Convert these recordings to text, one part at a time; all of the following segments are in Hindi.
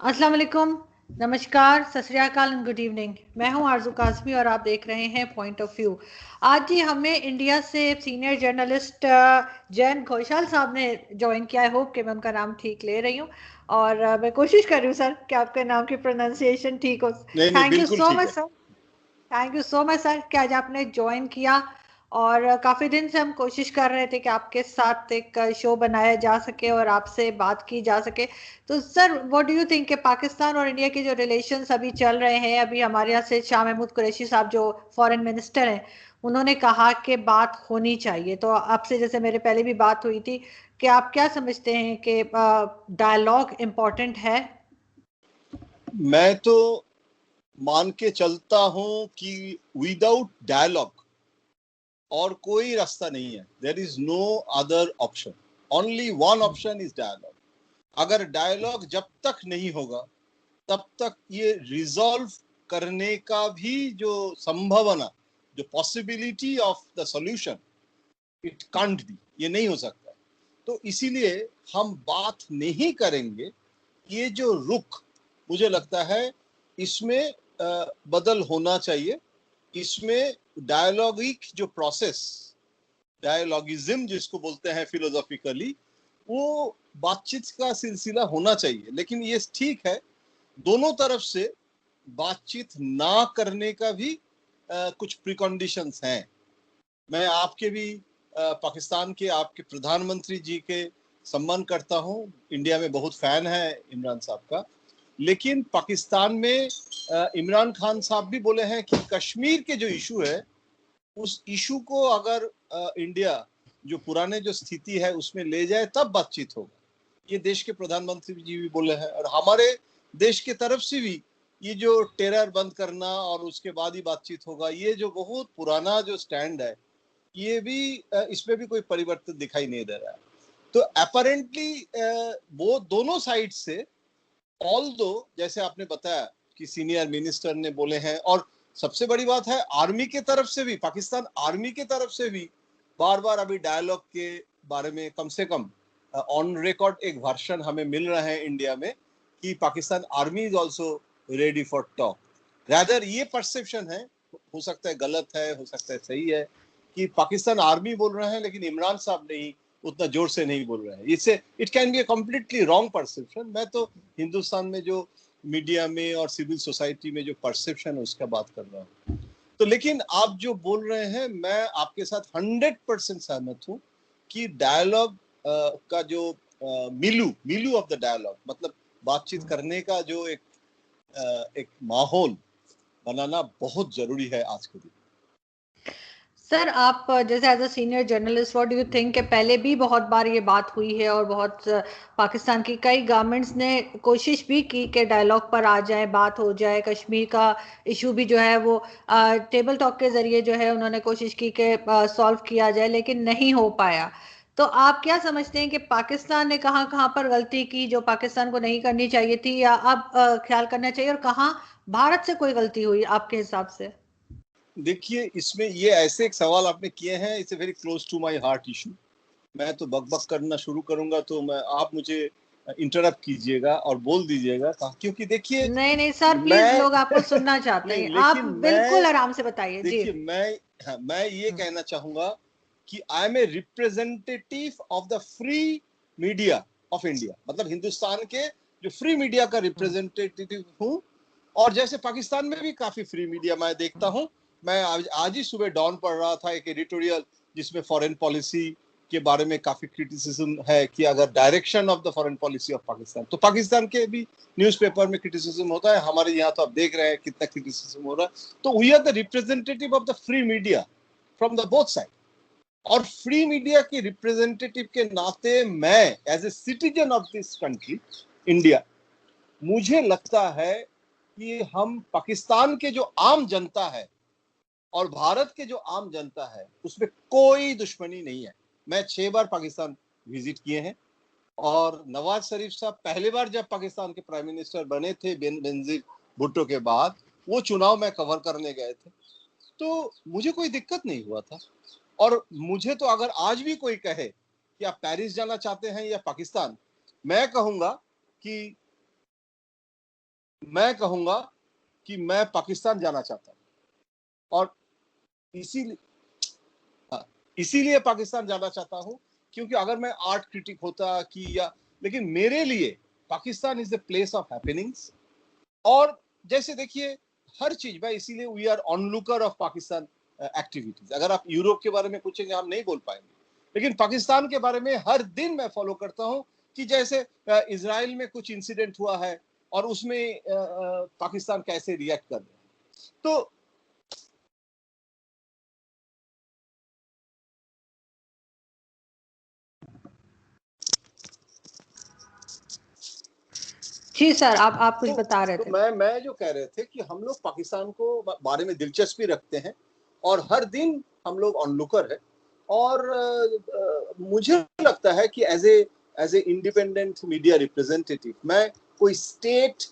अस्सलाम वालेकुम, नमस्कार, सत श्री अकाल एंड गुड इवनिंग। मैं हूं आरजू काज़मी और आप देख रहे हैं पॉइंट ऑफ व्यू। आज ही हमें इंडिया से सीनियर जर्नलिस्ट जयंत घोषाल साहब ने ज्वाइन किया। आई होप कि मैं उनका नाम ठीक ले रही हूं और मैं कोशिश कर रही हूं सर कि आपके नाम की प्रोनाउंसिएशन ठीक हो। नहीं नहीं, थैंक यू बिल्कुल सो ठीक मच है। Sir. Thank you so much sir कि आज आपने ज्वाइन किया। और काफ़ी दिन से हम कोशिश कर रहे थे कि आपके साथ एक शो बनाया जा सके और आपसे बात की जा सके। तो sir, what do you think कि पाकिस्तान और इंडिया के जो रिलेशंस अभी चल रहे हैं, अभी हमारे यहाँ से शाह महमूद कुरैशी साहब जो फॉरेन मिनिस्टर हैं, उन्होंने कहा कि बात होनी चाहिए। तो आपसे जैसे मेरे पहले भी बात हुई थी कि आप क्या समझते हैं कि डायलॉग इम्पोर्टेंट है? मैं तो मान के चलता हूं कि विदाउट डायलॉग और कोई रास्ता नहीं है। There is no other option, only one option is dialogue. अगर डायलॉग जब तक नहीं होगा तब तक ये रिजॉल्व करने का भी जो संभावना, जो possibility of the solution, it can't be, ये नहीं हो सकता। तो इसीलिए हम बात नहीं करेंगे। ये जो रुख, मुझे लगता है इसमें बदल होना चाहिए। इसमें डायलॉगिक जो प्रोसेस, डायलॉगिज्म जिसको बोलते हैं फिलोसॉफिकली, वो बातचीत का सिलसिला होना चाहिए। लेकिन ये ठीक है, दोनों तरफ से बातचीत ना करने का भी कुछ प्रिकॉन्डिशंस हैं। मैं आपके भी पाकिस्तान के आपके प्रधानमंत्री जी के सम्मान करता हूं। इंडिया में बहुत फैन है इमरान साहब का। लेकिन पाकिस्तान में इमरान खान साहब भी बोले हैं कि कश्मीर के जो इशू है, उस इशू को अगर इंडिया जो पुराने जो स्थिति है उसमें ले जाए तब बातचीत होगा। ये देश के प्रधानमंत्री जी भी बोले हैं। और हमारे देश के तरफ से भी ये जो टेरर बंद करना और उसके बाद ही बातचीत होगा, ये जो बहुत पुराना जो स्टैंड है, ये भी इसमें भी कोई परिवर्तन दिखाई नहीं दे रहा है। तो अपेरेंटली वो दोनों साइड से, ऑल दो जैसे आपने बताया कि सीनियर मिनिस्टर ने बोले हैं, और सबसे बड़ी बात है आर्मी के तरफ से भी, पाकिस्तान आर्मी के तरफ से भी बार बार अभी डायलॉग के बारे में कम से कम ऑन रिकॉर्ड एक वर्षन हमें मिल रहा है इंडिया में कि Pakistan army is also ready for talk. Rather ये परसेप्शन है, हो सकता है गलत है, हो सकता है सही है, कि पाकिस्तान आर्मी बोल रहे हैं लेकिन इमरान साहब नहीं उतना जोर से नहीं बोल रहे हैं। इससे it can be a completely wrong perception. मैं तो हिंदुस्तान में जो मीडिया में और सिविल सोसाइटी में जो परसेप्शन है उसका बात कर रहा हूँ। तो लेकिन आप जो बोल रहे हैं, मैं आपके साथ 100% सहमत हूँ कि डायलॉग का जो मिलू मिलू ऑफ द डायलॉग, मतलब बातचीत करने का जो एक माहौल बनाना बहुत जरूरी है आज के दिन। सर, आप जैसे as a senior journalist, what do you think कि पहले भी बहुत बार ये बात हुई है और बहुत पाकिस्तान की कई गवर्नमेंट्स ने कोशिश भी की कि डायलॉग पर आ जाए, बात हो जाए। कश्मीर का इशू भी जो है वो टेबल टॉक के ज़रिए जो है उन्होंने कोशिश की कि सॉल्व किया जाए, लेकिन नहीं हो पाया। तो आप क्या समझते हैं कि पाकिस्तान ने कहाँ कहाँ पर गलती की जो पाकिस्तान को नहीं करनी चाहिए थी, या अब ख्याल करना चाहिए, और कहाँ भारत से कोई गलती हुई आपके हिसाब से? देखिए, इसमें ये ऐसे एक सवाल आपने किए हैं, it's very close to my heart issue. मैं तो बकबक करना शुरू करूंगा तो मैं, आप मुझे इंटरप्ट कीजिएगा और बोल दीजिएगा, क्योंकि देखिए नहीं नहीं सर, प्लीज, मैं लोग आपको सुनना चाहते नहीं, हैं, आप लेकिन बिल्कुल मैं, आराम से बताइए जी। देखिए मैं, हाँ, मैं ये हम्म। कहना चाहूंगा कि I am a representative of the free media of India. मतलब हिंदुस्तान के जो फ्री मीडिया का हम्म। रिप्रेजेंटेटिव हूँ। और जैसे पाकिस्तान में भी काफी फ्री मीडिया मैं देखता हूँ। मैं आज ही सुबह डॉन पढ़ रहा था एक एडिटोरियल जिसमें फॉरेन पॉलिसी के बारे में काफी क्रिटिसिज्म है कि अगर direction of the foreign policy of Pakistan, तो पाकिस्तान के भी न्यूज़पेपर में क्रिटिसिज्म होता है। हमारे यहाँ तो आप देख रहे हैं कितना क्रिटिसिज्म हो रहा है। तो we are the representative of the free media from the both side. और फ्री मीडिया के रिप्रेजेंटेटिव के नाते मैं as a citizen of this country India, मुझे लगता है कि हम पाकिस्तान के जो आम जनता है और भारत के जो आम जनता है उसमें कोई दुश्मनी नहीं है। मैं 6 बार पाकिस्तान विजिट किए हैं। और नवाज शरीफ साहब पहली बार जब पाकिस्तान के प्राइम मिनिस्टर बने थे बेनजीर भुट्टो के बाद, वो चुनाव में कवर करने गए थे, तो मुझे कोई दिक्कत नहीं हुआ था। और मुझे तो अगर आज भी कोई कहे कि आप पेरिस जाना चाहते हैं या पाकिस्तान, मैं कहूंगा कि मैं कहूंगा कि मैं पाकिस्तान जाना चाहता हूं, और इसीलिए हाँ, इसीलिए पाकिस्तान जाना चाहता हूं, क्योंकि अगर मैं आर्ट क्रिटिक होता कि या, लेकिन मेरे लिए Pakistan is the place of happenings. और जैसे देखिए हर चीज में, इसीलिए we are onlooker of Pakistan activities. अगर आप यूरोप के बारे में पूछेंगे हम नहीं बोल पाएंगे, लेकिन पाकिस्तान के बारे में हर दिन मैं फॉलो करता हूं कि जैसे इजराइल में कुछ इंसिडेंट हुआ है और उसमें पाकिस्तान कैसे रिएक्ट कर रहे हैं। तो जी सर, आप कुछ बता रहे तो थे। मैं जो कह रहे थे कि हम लोग पाकिस्तान को बारे में दिलचस्पी रखते हैं और हर दिन हम लोग ऑनलुकर है। और मुझे लगता है कि as a independent media representative मैं कोई स्टेट,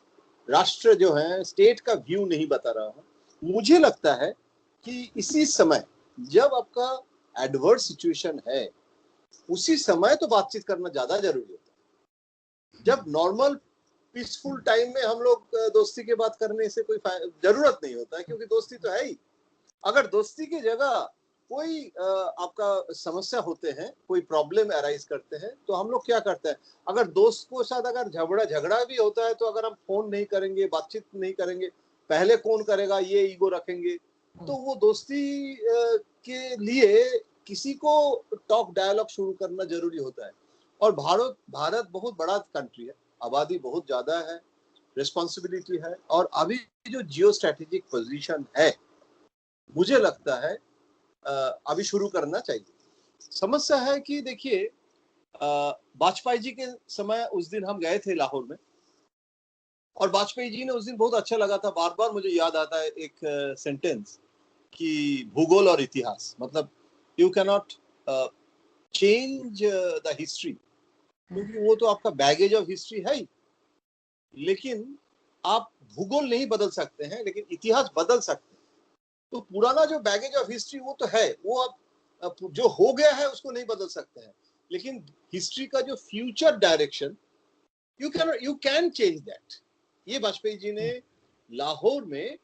राष्ट्र जो है स्टेट का व्यू नहीं बता रहा हूं। मुझे लगता है कि इसी समय जब आपका एडवर्स सिचुएशन है, उसी समय तो बातचीत करना ज्यादा जरूरी होता है। जब नॉर्मल पीसफुल टाइम में हम लोग दोस्ती की बात करने से कोई जरूरत नहीं होता है, क्योंकि दोस्ती तो है ही। अगर दोस्ती की जगह कोई आपका समस्या होते हैं, कोई प्रॉब्लम अराइज करते हैं, तो हम लोग क्या करते हैं, अगर दोस्त को साथ अगर झगड़ा भी होता है, तो अगर हम फोन नहीं करेंगे, बातचीत नहीं करेंगे, पहले कौन करेगा ये ईगो रखेंगे, तो वो दोस्ती के लिए किसी को टॉक डायलॉग शुरू करना जरूरी होता है। और भारत भारत बहुत बड़ा कंट्री है, आबादी बहुत ज्यादा है, रिस्पॉन्सिबिलिटी है, और अभी जो जियो स्ट्रेटेजिक पोजीशन है, मुझे लगता है अभी शुरू करना चाहिए। समस्या है कि देखिए वाजपेयी जी के समय उस दिन हम गए थे लाहौर में, और वाजपेयी जी ने उस दिन बहुत अच्छा लगा था, बार बार मुझे याद आता है एक सेंटेंस कि भूगोल और इतिहास, मतलब you can not change the history, क्योंकि वो तो आपका बैगेज ऑफ हिस्ट्री है ही, लेकिन आप भूगोल नहीं बदल सकते हैं, लेकिन इतिहास बदल सकते हैं। तो पुराना जो बैगेज ऑफ हिस्ट्री वो तो है, वो अब जो हो गया है उसको नहीं बदल सकते हैं, लेकिन हिस्ट्री का जो future direction, you can change that. ये वाजपेयी जी ने लाहौर में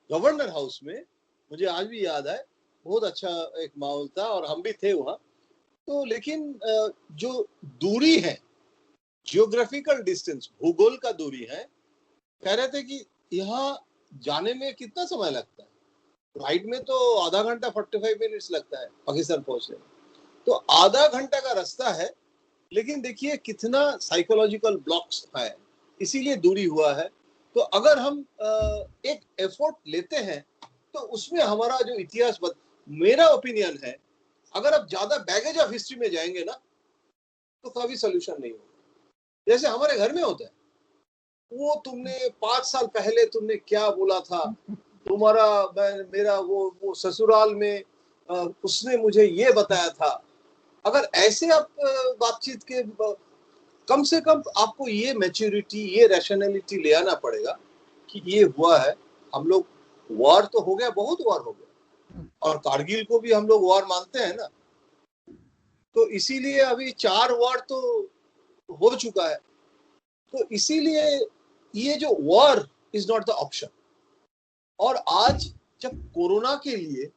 गवर्नर हाउस में, मुझे आज भी याद है, बहुत अच्छा एक माहौल था और हम भी थे वहां। तो लेकिन जो दूरी है, जियोग्राफिकल डिस्टेंस, भूगोल का दूरी है, कह रहे थे कि यहाँ जाने में कितना समय लगता है, फ्लाइट में तो आधा घंटा 45 मिनट्स लगता है पाकिस्तान पहुंचने में, तो आधा घंटा का रास्ता है, लेकिन देखिए कितना साइकोलॉजिकल ब्लॉक्स है, इसीलिए दूरी हुआ है। तो अगर हम एक एफर्ट लेते हैं, तो उसमें हमारा जो इतिहास मेरा ओपिनियन है, अगर आप ज्यादा बैगेज ऑफ हिस्ट्री में जाएंगे ना, तो कभी सोल्यूशन नहीं होगा। जैसे हमारे घर में होता है, वो तुमने 5 साल पहले तुमने क्या बोला था, तुम्हारा मेरा वो ससुराल में उसने मुझे ये बताया था। अगर ऐसे आप बातचीत के कम से कम आपको ये मैच्योरिटी, ये रैशनैलिटी ले आना पड़ेगा कि ये हुआ है, हम लोग वॉर तो हो गया, बहुत वॉर हो गया, और कारगिल को भी हम लोग वॉर मानते हैं ना, तो इसीलिए अभी 4 वॉर तो हो चुका है। तो इसीलिए ये जो war is not the option. और आज जब कोरोना के लिए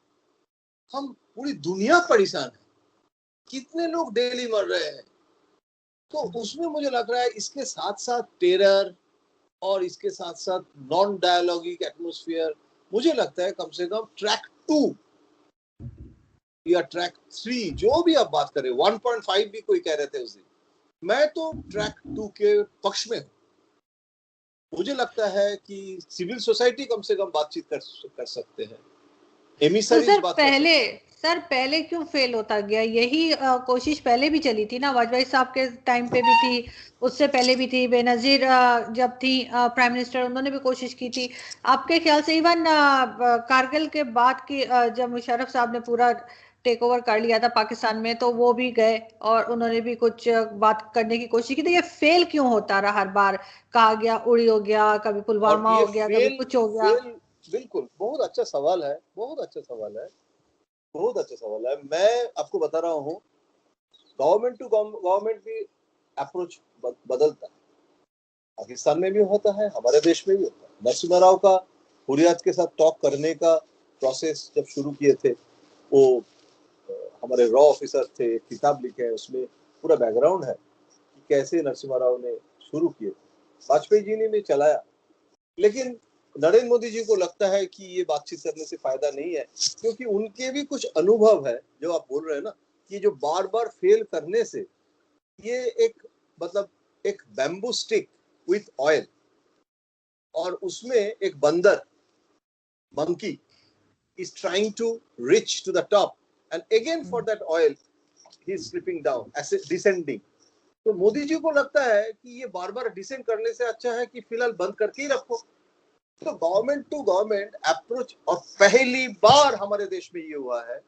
हम पूरी दुनिया परेशान है, कितने लोग डेली मर रहे हैं, तो उसमें मुझे लग रहा है इसके साथ साथ टेरर और इसके साथ साथ नॉन डायलॉगिक एटमोस्फियर, मुझे लगता है कम से कम ट्रैक 2 या ट्रैक 3, जो भी आप बात करें, 1.5 भी कोई कह रहे थे उस दिन, मैं तो ट्रैक 2 के पक्ष में हूँ। मुझे लगता है कि सिविल सोसाइटी कम से कम बातचीत कर सकते हैं, तो एमिसरीज बात कर सकते हैं। सर पहले क्यों फेल होता गया? यही कोशिश पहले भी चली थी ना, वाजपेयी साहब के टाइम पे भी थी, उससे पहले भी थी, बेनजीर जब थी प्राइम मिनिस्टर, उन्होंने भी कोशिश की थी। आपके ख्याल से इवन कारगिल के बाद की जब मुशर्रफ साहब ने पूरा टेक ओवर कर लिया था पाकिस्तान में, तो वो भी गए और उन्होंने भी कुछ बात करने की कोशिश की, तो ये फेल क्यों होता रहा हर बार? कहा गया उड़ी हो गया, कभी और पुलवामा ये हो गया, कभी कुछ हो गया। फेल बिल्कुल, बहुत अच्छा सवाल है, बहुत अच्छा सवाल है, बहुत अच्छा सवाल है। मैं आपको बता रहा हूँ, गवर्नमेंट टू गवर्नमेंट भी अप्रोच बदलता है। पाकिस्तान में भी होता है, हमारे देश में भी होता है। नरसिम्हा राव का हुर्रियत के साथ टॉक करने का प्रोसेस जब शुरू किए थे, वो हमारे रॉ ऑफिसर थे, एक किताब लिखे है, उसमें पूरा बैकग्राउंड है कि कैसे नरसिम्हा राव ने शुरू किए। वाजपेयी जी ने भी चलाया, लेकिन नरेंद्र मोदी जी को लगता है कि ये बातचीत करने से फायदा नहीं है, क्योंकि उनके भी कुछ अनुभव है जो आप बोल रहे हैं ना, कि जो बार बार फेल करने से ये एक मतलब एक बैम्बू स्टिक विथ ऑयल और उसमें एक बंदर monkey is trying to reach to the top and again for that oil he is slipping down as descending. तो मोदी जी को लगता है कि ये बार बार डिसेंड करने से अच्छा है कि फिलहाल बंद करके ही रखो। तो गवर्नमेंट टू गवर्नमेंट अप्रोच, और पहली बार हमारे देश में ये हुआ है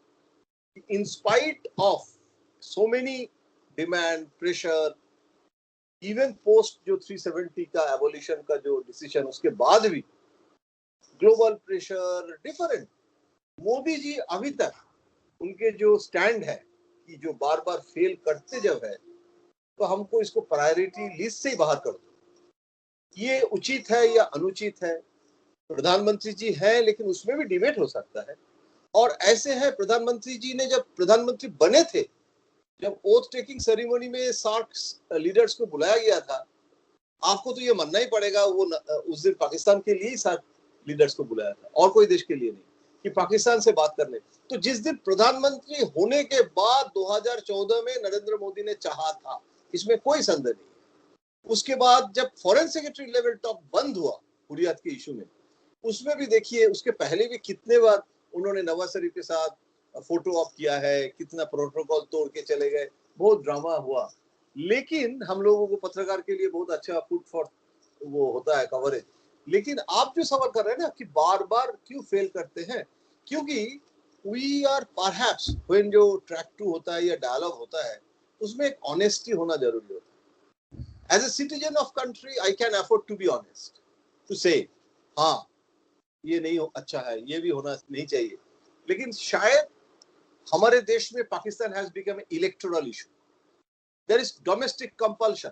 कि in spite of so many demand pressure, even post जो 370 का एबोलिशन का जो डिसीजन, उसके बाद भी global pressure different, Modi ji अभी तक उनके जो स्टैंड है कि जो बार बार फेल करते जब है तो हमको इसको प्रायोरिटी लिस्ट से ही बाहर कर दो, ये उचित है या अनुचित है। प्रधानमंत्री जी हैं, लेकिन उसमें भी डिबेट हो सकता है। और ऐसे है, प्रधानमंत्री जी ने जब प्रधानमंत्री बने थे, जब ओथ टेकिंग सेरेमनी में सार्क लीडर्स को बुलाया गया था, आपको तो ये मानना ही पड़ेगा वो उस दिन पाकिस्तान के लिए ही सार्क लीडर्स को बुलाया था और कोई देश के लिए नहीं, कि पाकिस्तान से बात करने। तो जिस दिन प्रधानमंत्री होने के बाद 2014 में नरेंद्र मोदी ने चाहा था, इसमें कोई संदेह नहीं। उसके बाद जब फॉरेन सेक्रेटरी लेवल टॉक बंद हुआ हुर्रियत के इशू में, उसमें भी देखिए उसके पहले भी कितने बार उन्होंने नवाज शरीफ के साथ फोटो ऑप किया है, कितना प्रोटोकॉल तोड़ के चले गए, बहुत ड्रामा हुआ। लेकिन हम लोगों को पत्रकार के लिए बहुत अच्छा फुट फॉर वो होता है कवरेज। लेकिन आप जो सवाल कर रहे हैं ना कि बार बार क्यों फेल करते हैं, क्योंकि वी आर परहैप्स व्हेन जो ट्रैक टू होता है या डायलॉग होता है, उसमें एक ऑनेस्टी होना जरूरी होता है। As a citizen of country I can afford to be honest, to say हाँ ये नहीं अच्छा है, ये भी होना नहीं चाहिए। लेकिन शायद हमारे देश में Pakistan has become electoral issue, there is domestic compulsion,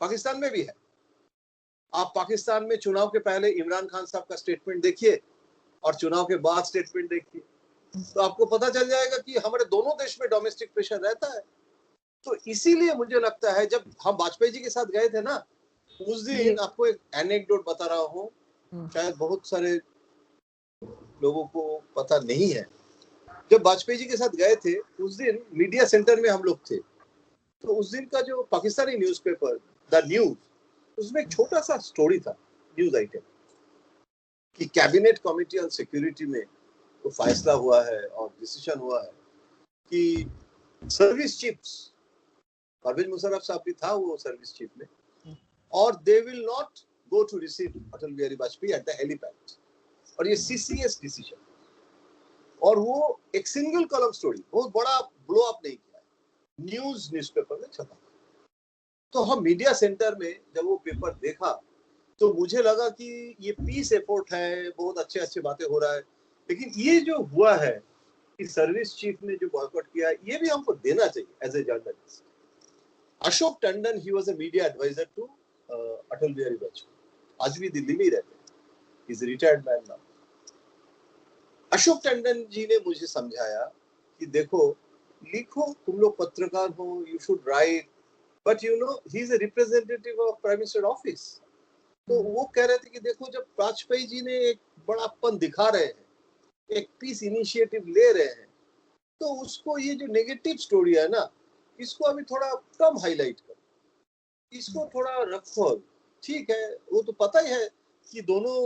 Pakistan में भी है। आप पाकिस्तान में चुनाव के पहले इमरान खान साहब का स्टेटमेंट देखिए और चुनाव के बाद स्टेटमेंट देखिए, तो आपको पता चल जाएगा कि हमारे दोनों देश में डोमेस्टिक प्रेशर रहता है। तो इसीलिए मुझे लगता है जब हम वाजपेयी जी के साथ गए थे ना, उस दिन आपको एक एनेक्डोट बता रहा हूँ, शायद बहुत सारे लोगों को पता नहीं है। जब वाजपेयी जी के साथ गए थे उस दिन मीडिया सेंटर में हम लोग थे, तो उस दिन का जो पाकिस्तानी न्यूज़पेपर द न्यूज, उसमें एक छोटा सा स्टोरी था, न्यूज आइटम, कि कैबिनेट कमेटी ऑन सिक्योरिटी में तो फैसला हुआ है और डिसीजन हुआ है कि सर्विस चीफ्स, परवेज मुशर्रफ साहब भी था वो सर्विस चीफ में, और they will not go to receive Atal Bihari Vajpayee at the helipad. और ये सीसीएस डिसीजन, और वो एक सिंगल कॉलम स्टोरी, बहुत बड़ा ब्लो अप नहीं किया, न्यूज़पेपर में छपा। तो हम मीडिया सेंटर में जब वो पेपर देखा तो मुझे लगा कि ये पीस एफर्ट है, बहुत अच्छे अच्छे बातें हो रहा है, लेकिन ये जो हुआ है कि सर्विस चीफ ने जो बॉयकॉट किया, ये भी हमको देना चाहिए as a journalist. Ashok Tandon, he was a media adviser to Atal Bihari Vajpayee, आज भी दिल्ली में ही रहते हैं, he is retired man now. Ashok Tandon ji ने मुझे समझाया कि देखो, लिखो, तुम लोग पत्रकार हो, you should write, but you know he is a representative of prime minister office. तो वो कह रहे थे कि देखो, जब वाजपेयी जी ने एक बड़ापन दिखा रहे हैं, एक पीस इनिशिएटिव ले रहे हैं, तो उसको ये जो नेगेटिव स्टोरी है ना, इसको अभी थोड़ा कम हाईलाइट करो, इसको थोड़ा रखो। ठीक है, वो तो पता ही है कि दोनों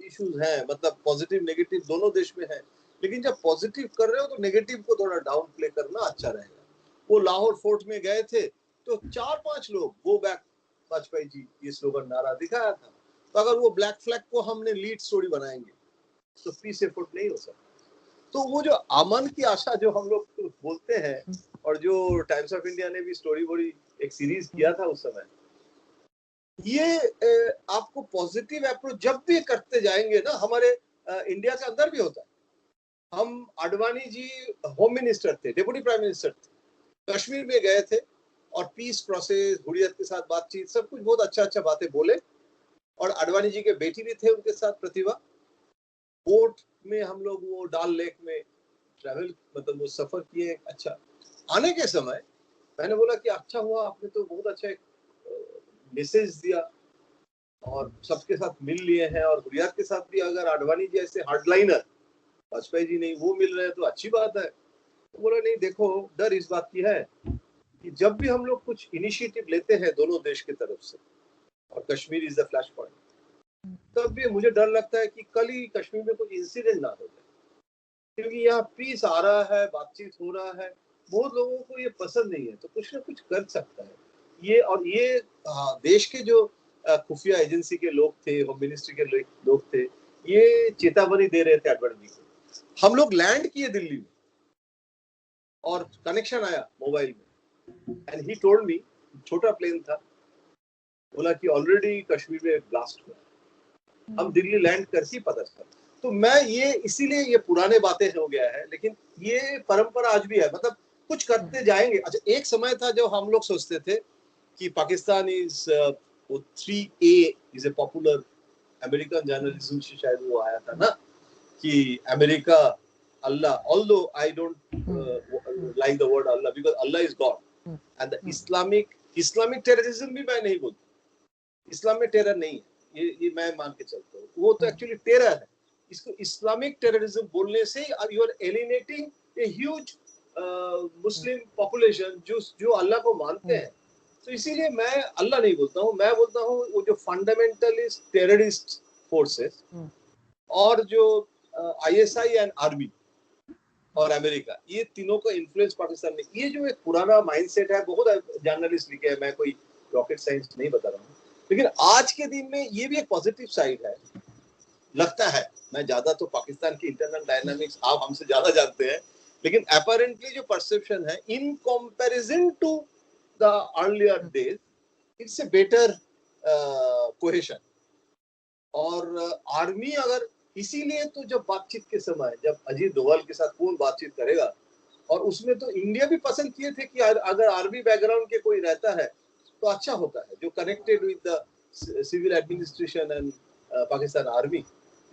इश्यूज हैं, मतलब पॉजिटिव नेगेटिव दोनों देश में है, लेकिन जब पॉजिटिव कर रहे हो तो नेगेटिव को थोड़ा डाउन प्ले करना अच्छा रहेगा। वो लाहौर फोर्ट में गए थे तो 4-5 लोग गो बैक वाजपेयी जी ये स्लोगन नारा दिखाया था। तो अगर वो ब्लैक फ्लैग को हमने लीड स्टोरी बनाएंगे तो पीस एफर्ट नहीं हो सकता। तो वो जो अमन की आशा जो हम लोग बोलते हैं, और जो टाइम्स ऑफ इंडिया ने भी स्टोरी बोरी एक सीरीज किया था उस समय, ये आपको पॉजिटिव अप्रोच जब भी करते जाएंगे ना, हमारे इंडिया के अंदर भी होता है। हम आडवाणी जी होम मिनिस्टर थे, डेप्यूटी प्राइम मिनिस्टर थे, कश्मीर में गए थे, और पीस प्रोसेस, हुर्रियत के साथ बातचीत, सब कुछ बहुत अच्छा बातें बोले। और आडवाणी जी के बेटी भी थे उनके साथ, प्रतिभा। बोट में हम लोग वो डाल लेक में ट्रैवल, मतलब वो सफर किए। अच्छा, आने के समय मैंने बोला कि अच्छा हुआ आपने तो बहुत अच्छा एक मैसेज दिया और सबके साथ मिल लिए हैं, और हुर्रियत के साथ भी अगर आडवाणी जी ऐसे हार्डलाइनर, वाजपेयी जी नहीं, वो मिल रहे हैं तो अच्छी बात है। तो बोला नहीं, देखो डर इस बात की है कि जब भी हम लोग कुछ इनिशिएटिव लेते हैं दोनों देश की तरफ से, और Kashmir is the flash point, तब भी मुझे डर लगता है कि कल ही कश्मीर में कुछ इंसिडेंट ना हो जाए, क्योंकि यहाँ पीस आ रहा है, बातचीत हो रहा है, बहुत लोगों को ये पसंद नहीं है, तो कुछ ना कुछ कर सकता है ये। और ये देश के जो खुफिया एजेंसी के लोग थे, होम मिनिस्ट्री के लोग थे, ये चेतावनी दे रहे थे आडवाणी जी को। हम लोग लैंड किए दिल्ली में और कनेक्शन आया मोबाइल में, एंड ही टोल्ड मी, छोटा प्लेन था, बोला कि ऑलरेडी कश्मीर में ब्लास्ट हुआ। हम दिल्ली लैंड करके पता चला। तो मैं ये इसीलिए ये पुराने बातें हो गया है, लेकिन ये परंपरा आज भी है, मतलब कुछ करते जाएंगे। अच्छा, एक समय था जब हम लोग सोचते थे कि Pakistan is 3A is a popular American journalism से शायद वो आया था ना, कि America Allah, although I don't like the word Allah because Allah is God, and the Islamic terrorism भी मैं नहीं बोलता, इस्लाम में टेरर नहीं है, ये मैं मान के चलता हूँ, वो तो एक्चुअली टेरर है। इसको इस्लामिक टेररिज्म बोलने से you are alienating a huge Muslim population जो अल्लाह को मानते हैं। तो इसीलिए मैं अल्लाह नहीं बोलता हूँ, मैं बोलता हूँ वो जो फंडामेंटलिस्ट टेररिस्ट फोर्सेस और जो ISI एंड आर्मी और अमेरिका, ये तीनों का इन्फ्लुएंस पाकिस्तान में, ये जो एक पुराना माइंडसेट है, बहुत जर्नलिस्ट लिखे हैं, मैं कोई रॉकेट साइंस नहीं बता रहा हूँ, लेकिन आज के दिन में ये भी एक पॉजिटिव साइड है, लगता है। मैं ज्यादा तो पाकिस्तान की इंटरनल डायनामिक्स आप हमसे ज्यादा जानते हैं, लेकिन अपैरेंटली जो परसेप्शन है in comparison to the earlier days, it's a better cohesion. और आर्मी अगर, इसीलिए तो जब बातचीत के समय, जब अजीत डोभाल के साथ कौन बातचीत करेगा, और उसमें तो इंडिया भी पसंद किए थे कि अगर आर्मी बैकग्राउंड के कोई रहता है तो अच्छा होता है, जो connected with the civil administration and Pakistan army.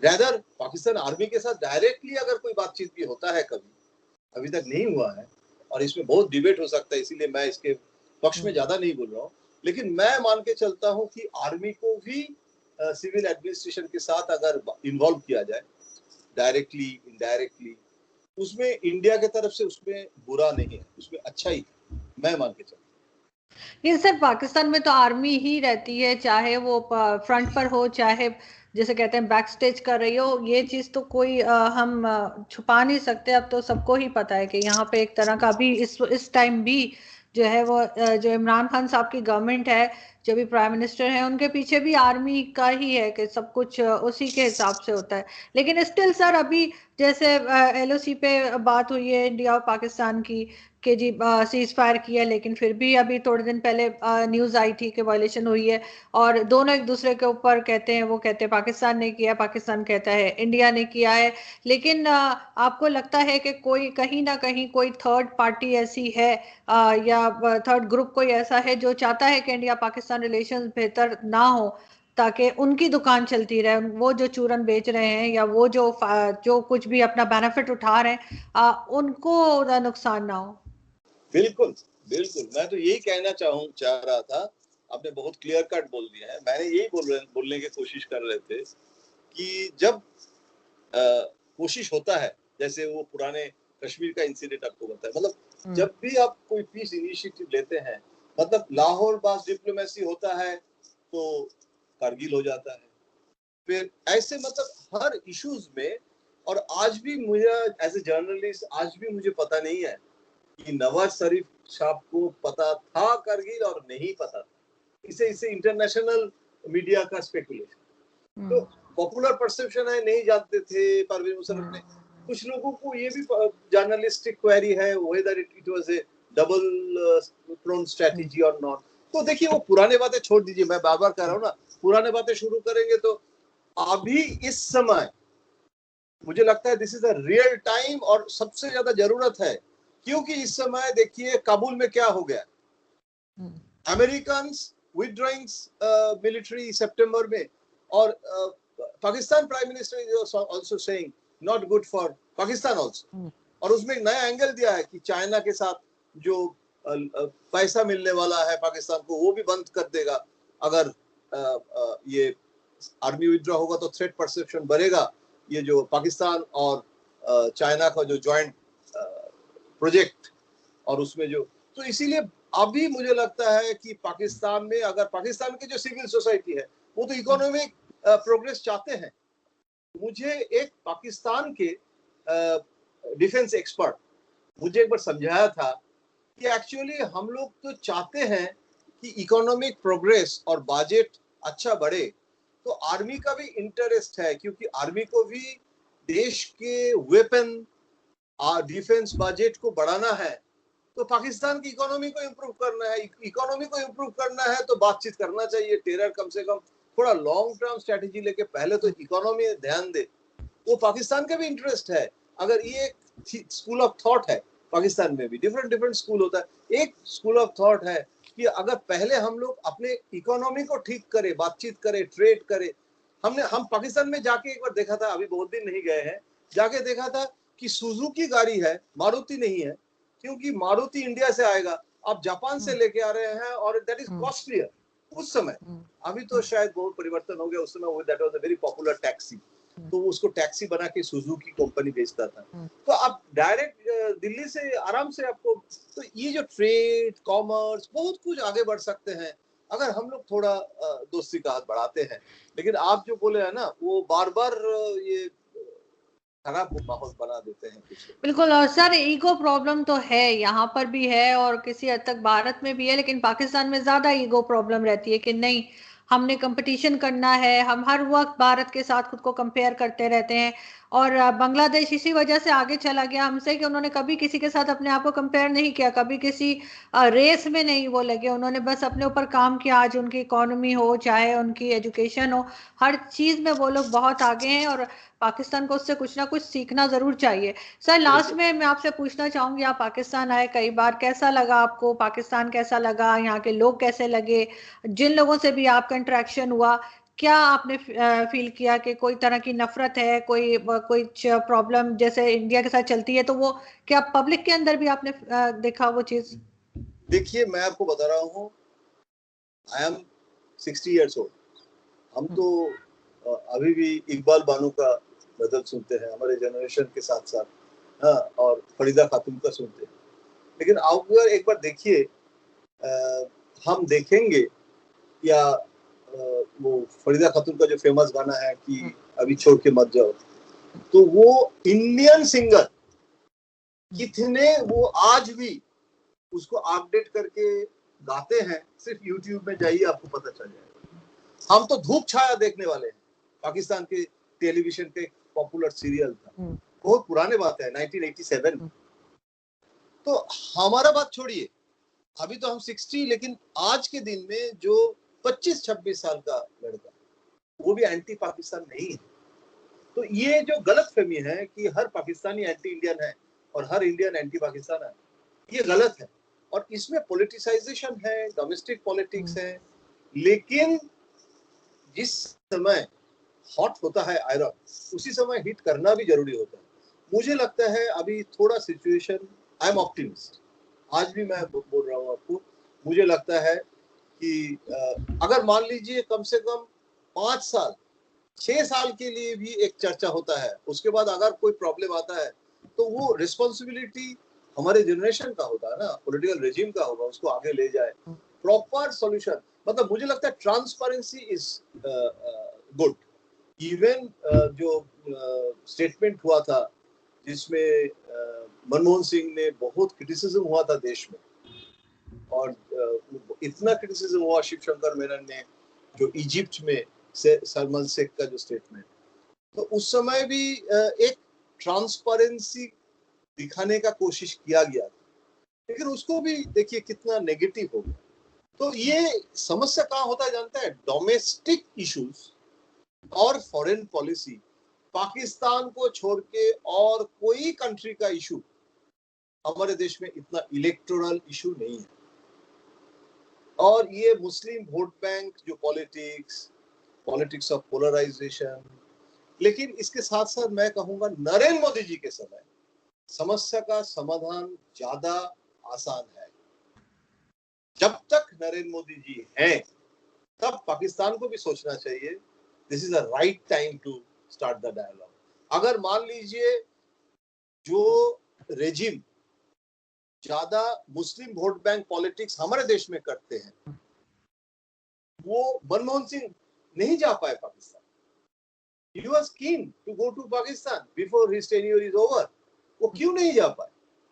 Rather Pakistan army के साथ डायरेक्टली अगर कोई बातचीत भी होता है कभी, अभी तक नहीं हुआ है, और इसमें बहुत डिबेट हो सकता है, इसीलिए मैं इसके पक्ष में ज्यादा नहीं बोल रहा हूँ, लेकिन मैं मान के चलता हूँ कि आर्मी को भी सिविल एडमिनिस्ट्रेशन के साथ अगर इन्वॉल्व किया जाए, डायरेक्टली इनडायरेक्टली, उसमें इंडिया के तरफ से उसमें बुरा नहीं है, उसमें अच्छा ही है, मैं मान के चलता हूँ। ये सर पाकिस्तान में तो आर्मी ही रहती है, चाहे वो फ्रंट पर हो, चाहे जैसे कहते हैं बैक स्टेज कर रही हो, ये चीज तो कोई हम छुपा नहीं सकते। अब तो सबको ही पता है कि यहाँ पे एक तरह का भी इस टाइम भी जो है वो जो इमरान खान साहब की गवर्नमेंट है, जो भी प्राइम मिनिस्टर है, उनके पीछे भी आर्मी का ही है कि सब कुछ उसी के हिसाब से होता है। लेकिन स्टिल सर अभी जैसे LOC पे बात हुई है इंडिया और पाकिस्तान की कि जी सीज फायर किया, लेकिन फिर भी अभी थोड़े दिन पहले न्यूज आई थी कि वायलेशन हुई है, और दोनों एक दूसरे के ऊपर कहते हैं, वो कहते हैं पाकिस्तान ने किया, पाकिस्तान कहता है इंडिया ने किया है। लेकिन आपको लगता है कि कोई कहीं ना कहीं कोई थर्ड पार्टी ऐसी है या थर्ड ग्रुप कोई ऐसा है जो चाहता है कि इंडिया पाकिस्तान रिलेशंस बेहतर ना हो, ताकि उनकी दुकान चलती रहे, वो जो चूरन बेच रहे हैं या वो जो कुछ भी अपना बेनिफिट उठा रहे हैं उनको नुकसान ना हो? बिल्कुल बिल्कुल, मैं तो यही कहना चाह रहा था, आपने बहुत क्लियर कट बोल दिया है। मैंने यही बोलने की कोशिश कर रहे थे कि जब कोशिश होता है, जैसे वो पुराने कश्मीर का इंसिडेंट आपको बताया, मतलब जब भी आप कोई पीस इनिशिएटिव लेते हैं, मतलब लाहौर बास डिप्लोमेसी होता है तो कारगिल हो जाता है, फिर ऐसे मतलब हर इश्यूज में। और आज भी मुझे एज ए जर्नलिस्ट आज भी मुझे पता नहीं है कि नवाज शरीफ साहब को पता था कारगिल और नहीं पता था, इसे इंटरनेशनल मीडिया का स्पेकुलेशन। तो पॉपुलर परसेप्शन है, नहीं जानते थे परवेज मुशर्रफ ने। कुछ लोगों को ये भी जर्नलिस्टिक क्वेरी है whether it was a double prong strategy और नॉट। तो देखिए वो पुराने बातें छोड़ दीजिए, मैं बार बार कह रहा हूँ ना, पुराने बातें शुरू करेंगे तो अभी इस समय मुझे लगता है this is a real time और सबसे ज्यादा जरूरत है, क्योंकि इस समय देखिए काबुल में क्या हो गया, अमेरिकन विथड्रॉइंग मिलिट्री सितंबर में, और Pakistan prime minister is also saying not good for Pakistan also. और उसमें एक नया एंगल दिया है कि चाइना के साथ जो पैसा मिलने वाला है पाकिस्तान को, वो भी बंद कर देगा अगर ये आर्मी विड्रॉ होगा, तो थ्रेट परसेप्शन बढ़ेगा। ये जो पाकिस्तान और चाइना का जो जॉइंट प्रोजेक्ट, और उसमें जो, तो इसीलिए अभी मुझे लगता है कि पाकिस्तान में, अगर पाकिस्तान की जो सिविल सोसाइटी है वो तो इकोनॉमिक प्रोग्रेस चाहते हैं। मुझे एक पाकिस्तान के डिफेंस एक्सपर्ट मुझे एक बार समझाया था कि एक्चुअली हम लोग तो चाहते हैं कि इकोनॉमिक प्रोग्रेस और बजट अच्छा बढ़े, तो आर्मी का भी इंटरेस्ट है, क्योंकि आर्मी को भी देश के वेपन डिफेंस बजट को बढ़ाना है। तो पाकिस्तान की इकोनॉमी को इम्प्रूव करना है, इकोनॉमी को इम्प्रूव करना है तो बातचीत करना चाहिए। टेरर कम से कम थोड़ा लॉन्ग टर्म स्ट्रेटेजी लेके पहले तो इकोनॉमी ध्यान दे, वो पाकिस्तान का भी इंटरेस्ट है। अगर ये स्कूल ऑफ थॉट है पाकिस्तान में भी, डिफरेंट स्कूल होता है, एक स्कूल ऑफ थॉट है कि अगर पहले हम लोग अपने इकोनॉमी को ठीक करें, बातचीत करें, ट्रेड करें। हम पाकिस्तान में जाके एक बार देखा था, अभी बहुत दिन नहीं गए हैं, जाके देखा था कि सुजुकी गाड़ी है, मारुति नहीं है, क्योंकि मारुति इंडिया से आएगा, आप जापान से लेके आ रहे हैं, और दैट इज कॉस्टलियर उस समय। अभी तो शायद बहुत परिवर्तन हो गया, उस समय वो that was a very popular taxi, तो उसको टैक्सी बना के सुजुकी कंपनी बेचता था। तो आप डायरेक्ट दिल्ली से आराम से आपको, तो ये जो ट्रेड कॉमर्स बहुत कुछ आगे बढ़ सकते हैं अगर हम लोग थोड़ा दोस्ती का हाथ बढ़ाते हैं। लेकिन आप जो बोले है ना, वो बार बार ये खराब माहौल बना देते हैं कुछ। बिल्कुल। और सर ईगो प्रॉब्लम तो है, यहाँ पर भी है और किसी हद तक भारत में भी है, लेकिन पाकिस्तान में ज्यादा ईगो प्रॉब्लम रहती है कि नहीं हमने कंपटीशन करना है, हम हर वक्त भारत के साथ खुद को कंपेयर करते रहते हैं। और बांग्लादेश इसी वजह से आगे चला गया हमसे कि उन्होंने कभी किसी के साथ अपने आप को कंपेयर नहीं किया, कभी किसी रेस में नहीं वो लगे, उन्होंने बस अपने ऊपर काम किया। आज उनकी इकोनॉमी हो चाहे उनकी एजुकेशन हो, हर चीज में वो लोग बहुत आगे हैं और पाकिस्तान को उससे कुछ ना कुछ सीखना जरूर चाहिए। सर लास्ट में मैं आपसे पूछना चाहूंगी, आप पाकिस्तान आए कई बार, कैसा लगा आपको पाकिस्तान, कैसा लगा यहाँ के लोग, कैसे लगे, जिन लोगों से भी आपका इंटरेक्शन हुआ, क्या आपने फील किया कि कोई तरह की नफरत है, कोई प्रॉब्लम जैसे इंडिया के साथ चलती है, तो वो क्या पब्लिक के अंदर भी आपने देखा वो चीज? देखिए, मैं आपको बता रहा हूँ, आई एम 60 years old। हम तो अभी भी इकबाल बानो का गजल सुनते हैं हमारे जनरेशन के साथ साथ, हाँ, और फरीदा खातून का सुनते हैं। लेकिन आप अगर एक बार देखिए, हम देखेंगे या वो फरीदा खातून का जो फेमस गाना है कि अभी छोड़ के मत जाओ, तो वो इंडियन सिंगर कितने वो आज भी उसको अपडेट करके गाते हैं, सिर्फ यूट्यूब में जाइए आपको पता चल जाएगा। हम तो धूप छाया देखने वाले हैं, पाकिस्तान के टेलीविजन पे एक पॉपुलर सीरियल था, बहुत पुराने बात है 1987। तो हमारा बात छोड़िए, अभी तो हम 60, लेकिन आज के दिन में जो 25-26 साल का लड़का, वो भी एंटी पाकिस्तान नहीं है। तो ये जो गलत फहमी है कि हर पाकिस्तानी एंटी इंडियन है और हर इंडियन एंटी पाकिस्तान है, ये गलत है। और इसमें पॉलिटिसाइजेशन है, डोमेस्टिक पॉलिटिक्स है। लेकिन जिस समय हॉट होता है आयरन, उसी समय हिट करना भी जरूरी होता है। मुझे लगता है अभी थोड़ा सिचुएशन, आई एम ऑप्टिमिस्ट, आज भी मैं बोल रहा हूँ आपको, मुझे लगता है कि अगर मान लीजिए कम से कम 5 साल 6 साल के लिए भी एक चर्चा होता है, उसके बाद अगर कोई प्रॉब्लम आता है तो वो रिस्पॉन्सिबिलिटी हमारे जनरेशन का होता है ना, पॉलिटिकल रेजिम का होगा, उसको आगे ले जाए, प्रॉपर सॉल्यूशन। मतलब मुझे लगता है ट्रांसपेरेंसी इज गुड। इवन जो स्टेटमेंट हुआ था जिसमें मनमोहन सिंह ने, बहुत क्रिटिसिज्म हुआ था देश में, और इतना क्रिटिसिज्म हुआ शिव शंकर मेनन ने, जो इजिप्ट में से सलमान शेख का जो स्टेटमेंट, तो उस समय भी एक ट्रांसपेरेंसी दिखाने का कोशिश किया गया था, लेकिन उसको भी देखिए कितना नेगेटिव हो गया। तो ये समस्या कहाँ होता है जानते हैं, डोमेस्टिक इश्यूज और फॉरेन पॉलिसी। पाकिस्तान को छोड़ के और कोई कंट्री का इशू हमारे देश में इतना इलेक्टोरल इशू नहीं है। और ये मुस्लिम वोट बैंक जो पॉलिटिक्स ऑफ पोलराइजेशन, लेकिन इसके साथ साथ मैं कहूंगा नरेंद्र मोदी जी के समय समस्या का समाधान ज्यादा आसान है। जब तक नरेंद्र मोदी जी हैं तब पाकिस्तान को भी सोचना चाहिए this is the right time to start the dialogue. अगर मान लीजिए जो रेजिम ज्यादा मुस्लिम वोट बैंक पॉलिटिक्स हमारे देश में करते हैं, वो मनमोहन सिंह नहीं जा पाए Pakistan. He was keen to go to Pakistan before his tenure is over. वो क्यों नहीं जा पाए?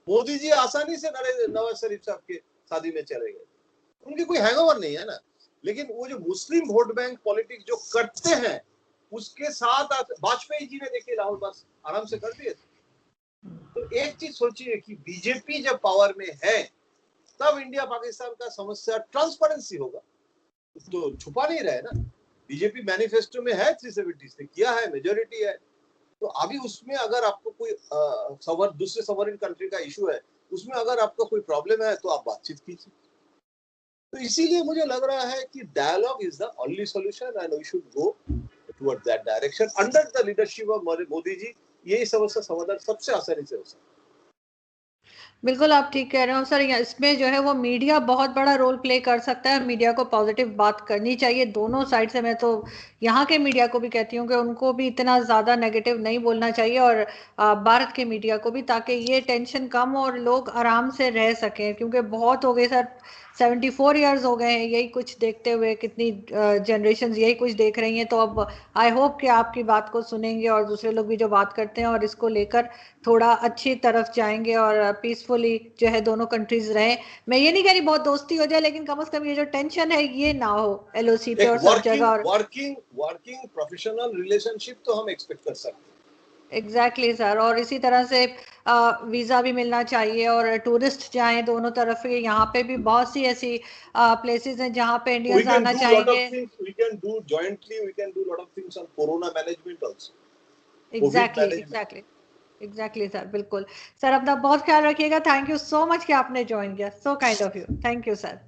मोदी जी आसानी से नवाज शरीफ साहब के शादी में चले गए, उनकी कोई हैंगओवर नहीं है ना। लेकिन वो जो मुस्लिम वोट बैंक पॉलिटिक्स जो करते हैं उसके साथ वाजपेयी जी ने देखिए राहुल बस आराम से कर दिए। तो एक चीज सोचिए कि बीजेपी जब पावर में है तब इंडिया पाकिस्तान का समस्या ट्रांसपेरेंसी होगा, तो छुपा नहीं रहे ना। बीजेपी मैनिफेस्टो में है 370 ने किया है, मेजोरिटी है। तो अभी उसमें अगर आपको कोई दूसरे सॉवरेन कंट्री का इशू है, उसमें अगर आपका कोई प्रॉब्लम है तो आप बातचीत कीजिए। तो इसीलिए मुझे लग रहा है कि dialogue is the only solution and we should go toward that direction under the leadership of Modi ji. यही समस्या समाधान सबसे आसानी से हो सकता है। बिल्कुल आप ठीक कह रहे हो सर। इसमें जो है वो मीडिया बहुत बड़ा रोल प्ले कर सकता है। मीडिया को पॉजिटिव बात करनी चाहिए दोनों साइड से। मैं तो यहाँ के मीडिया को भी कहती हूँ कि उनको भी इतना ज़्यादा नेगेटिव नहीं बोलना चाहिए, और भारत के मीडिया को भी, ताकि ये टेंशन कम हो और लोग आराम से रह सकें। क्योंकि बहुत हो गए सर, 74 ईयर्स हो गए हैं यही कुछ देखते हुए, कितनी जनरेशन यही कुछ देख रही हैं। तो अब आई होप कि आपकी बात को सुनेंगे और दूसरे लोग भी जो बात करते हैं और इसको लेकर थोड़ा अच्छी तरफ जाएंगे और पीसफुली जो है दोनों कंट्रीज रहें। मैं ये नहीं कह रही बहुत दोस्ती हो जाए, लेकिन कम से कम ये जो टेंशन है ये ना हो एलओसी पे एक और सब जगह। और वर्किंग प्रोफेशनल रिलेशनशिप तो हम एक्सपेक्ट कर सकते हैं। Exactly sir. और इसी तरह से वीज़ा भी मिलना चाहिए और टूरिस्ट जाएं दोनों तरफ के। यहाँ पे भी बहुत सी ऐसी प्लेसेस हैं जहाँ पे We इंडियंस can आना do lot of चाहेंगे। things. We can do jointly. We can do lot of things on corona management also. COVID exactly management. Exactly exactly sir, बिल्कुल। सर अपना बहुत ख्याल रखिएगा। थैंक यू सो मच कि आपने ज्वाइन किया। So kind of you. Thank you sir.